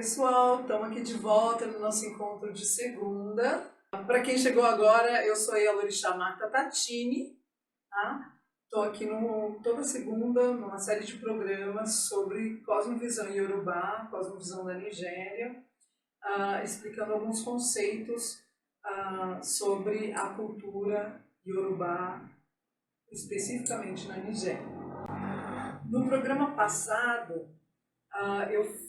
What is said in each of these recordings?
pessoal, estamos aqui de volta no nosso encontro de segunda. Para quem chegou agora, eu sou a Yalorixá Marta Tatini, tá? Estou aqui toda segunda numa série de programas sobre cosmovisão iorubá, cosmovisão da Nigéria, explicando alguns conceitos sobre a cultura iorubá, especificamente na Nigéria. No programa passado, eu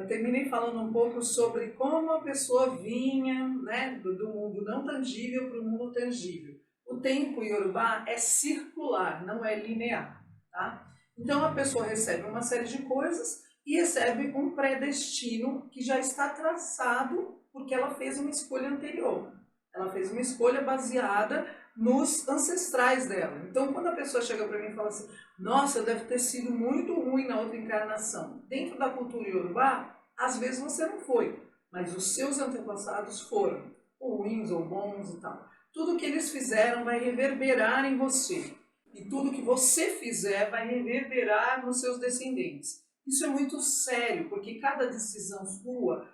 terminei falando um pouco sobre como a pessoa vinha, né, do mundo não tangível para o mundo tangível. O tempo iorubá é circular, não é linear. Tá? Então a pessoa recebe uma série de coisas e recebe um predestino que já está traçado porque ela fez uma escolha anterior. Ela fez uma escolha baseada nos ancestrais dela. Então, quando a pessoa chega para mim e fala assim, nossa, deve ter sido muito ruim na outra encarnação. Dentro da cultura iorubá, às vezes você não foi, mas os seus antepassados foram, ou ruins ou bons e tal. Tudo que eles fizeram vai reverberar em você. E tudo que você fizer vai reverberar nos seus descendentes. Isso é muito sério, porque cada decisão sua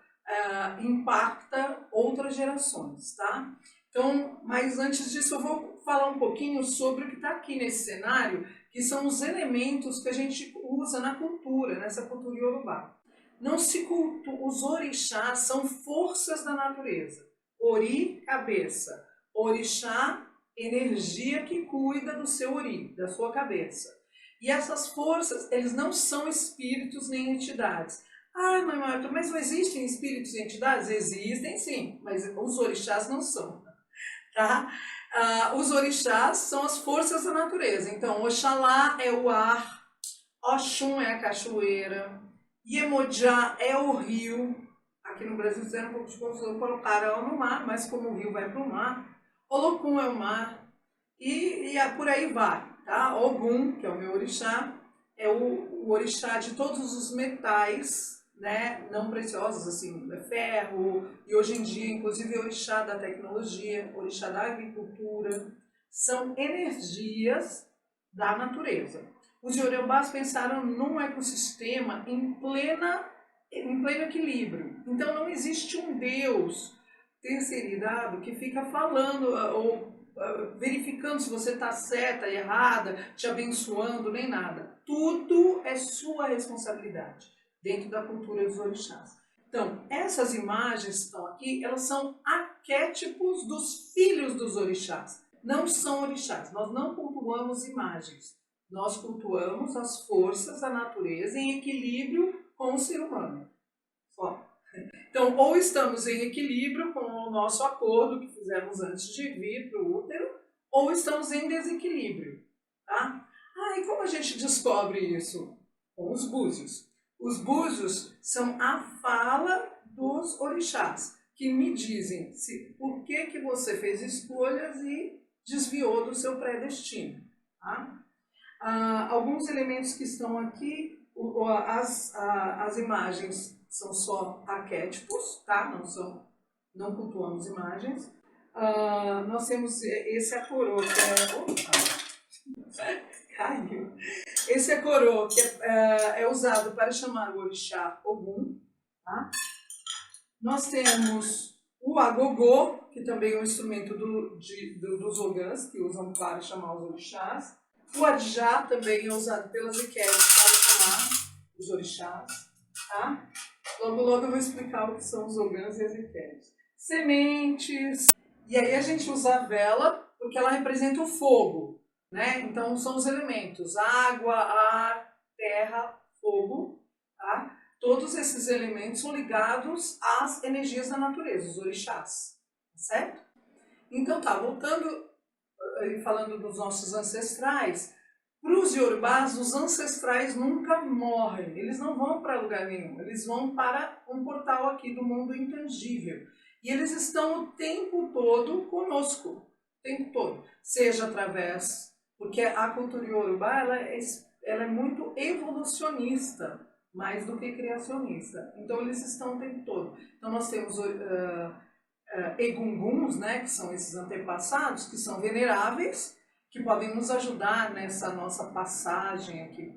impacta outras gerações, tá? Então, mas antes disso eu vou falar um pouquinho sobre o que está aqui nesse cenário, que são os elementos que a gente usa na cultura, nessa cultura iorubá. Não se os orixás são forças da natureza. Ori, cabeça. Orixá, energia que cuida do seu ori, da sua cabeça. E essas forças, eles não são espíritos nem entidades. Ah, mãe Marta, mas não existem espíritos e entidades? Existem sim, mas os orixás não são. Tá? Os orixás são as forças da natureza. Então, Oxalá é o ar, Oxum é a cachoeira, Iemoja é o rio. Aqui no Brasil fizeram um pouco de confusão, colocaram ela no mar, mas como o rio vai para o mar, Olokun é o mar, e por aí vai. Tá? Ogum, que é o meu orixá, é o orixá de todos os metais, né, não preciosos, assim, ferro, e hoje em dia, inclusive, orixá da tecnologia, orixá da agricultura, são energias da natureza. Os iorubás pensaram num ecossistema em pleno equilíbrio. Então, não existe um Deus terceirizado que fica falando ou verificando se você está certa, errada, te abençoando, nem nada. Tudo é sua responsabilidade dentro da cultura dos orixás. Então, essas imagens que estão aqui, elas são arquétipos dos filhos dos orixás. Não são orixás. Nós não cultuamos imagens. Nós cultuamos as forças da natureza em equilíbrio com o ser humano. Só. Então, ou estamos em equilíbrio com o nosso acordo que fizemos antes de vir para o útero, ou estamos em desequilíbrio. Tá? E como a gente descobre isso? Com os búzios. Os búzios são a fala dos orixás, que me dizem por que você fez escolhas e desviou do seu predestino. Tá? Alguns elementos que estão aqui, as imagens são só arquétipos, tá? Não cultuamos imagens. Nós temos esse acorô, que caiu. Esse acorô, que é usado para chamar o orixá Ogum. Tá? Nós temos o agogô, que também é um instrumento dos ogãs, que usam para chamar os orixás. O adjá também é usado pelas iqueres para chamar os orixás. Tá? Logo eu vou explicar o que são os ogãs e as iqueres. Sementes. E aí a gente usa a vela porque ela representa o fogo. Né? Então são os elementos: água, ar, terra, fogo. Tá? Todos esses elementos são ligados às energias da natureza, os orixás. Certo? Então tá, voltando e falando dos nossos ancestrais, para os iorubás, os ancestrais nunca morrem, eles não vão para lugar nenhum, eles vão para um portal aqui do mundo intangível. E eles estão o tempo todo conosco, o tempo todo. Seja através, porque a cultura iorubá ela é muito evolucionista, mais do que criacionista. Então eles estão o tempo todo. Então nós temos egunguns, né, que são esses antepassados, que são veneráveis, que podem nos ajudar nessa nossa passagem aqui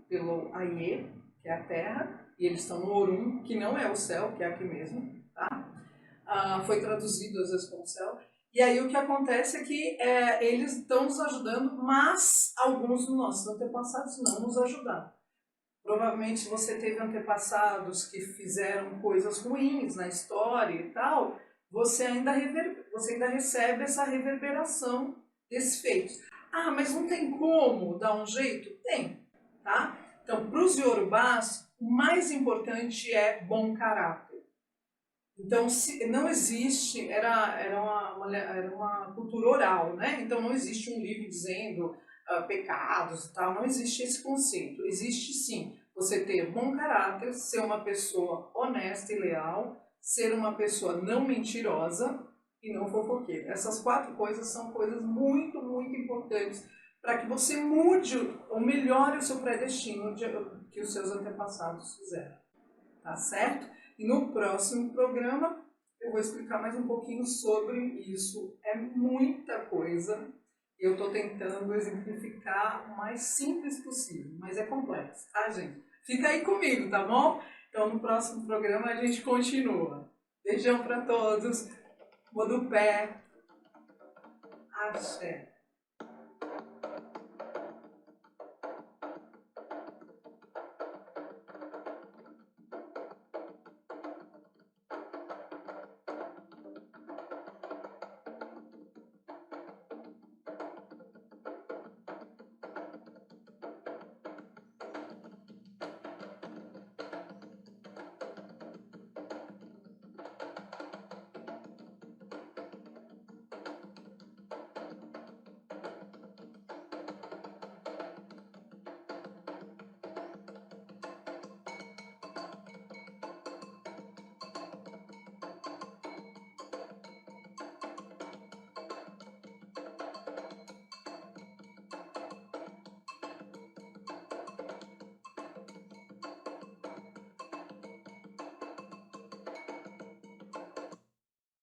pelo Aie, que é a Terra, e eles estão no Orum, que não é o céu, que é aqui mesmo, tá? Foi traduzido às vezes como céu. E aí o que acontece é que eles estão nos ajudando, mas alguns dos nossos antepassados não nos ajudaram. Provavelmente você teve antepassados que fizeram coisas ruins na história e tal, você ainda recebe essa reverberação desses feitos. Ah, mas não tem como dar um jeito? Tem, tá? Então, para os iorubás, o mais importante é bom caráter. Então, não existe, era uma cultura oral, né? Então, não existe um livro dizendo pecados e tal, não existe esse conceito. Existe, sim, você ter bom caráter, ser uma pessoa honesta e leal, ser uma pessoa não mentirosa e não fofoqueira. Essas 4 coisas são coisas muito, muito importantes para que você mude ou melhore o seu predestino que os seus antepassados fizeram. Tá certo? E no próximo programa eu vou explicar mais um pouquinho sobre isso. É muita coisa. Eu estou tentando exemplificar o mais simples possível, mas é complexo, tá, gente? Fica aí comigo, tá bom? Então no próximo programa a gente continua. Beijão para todos. Modupé. Axé.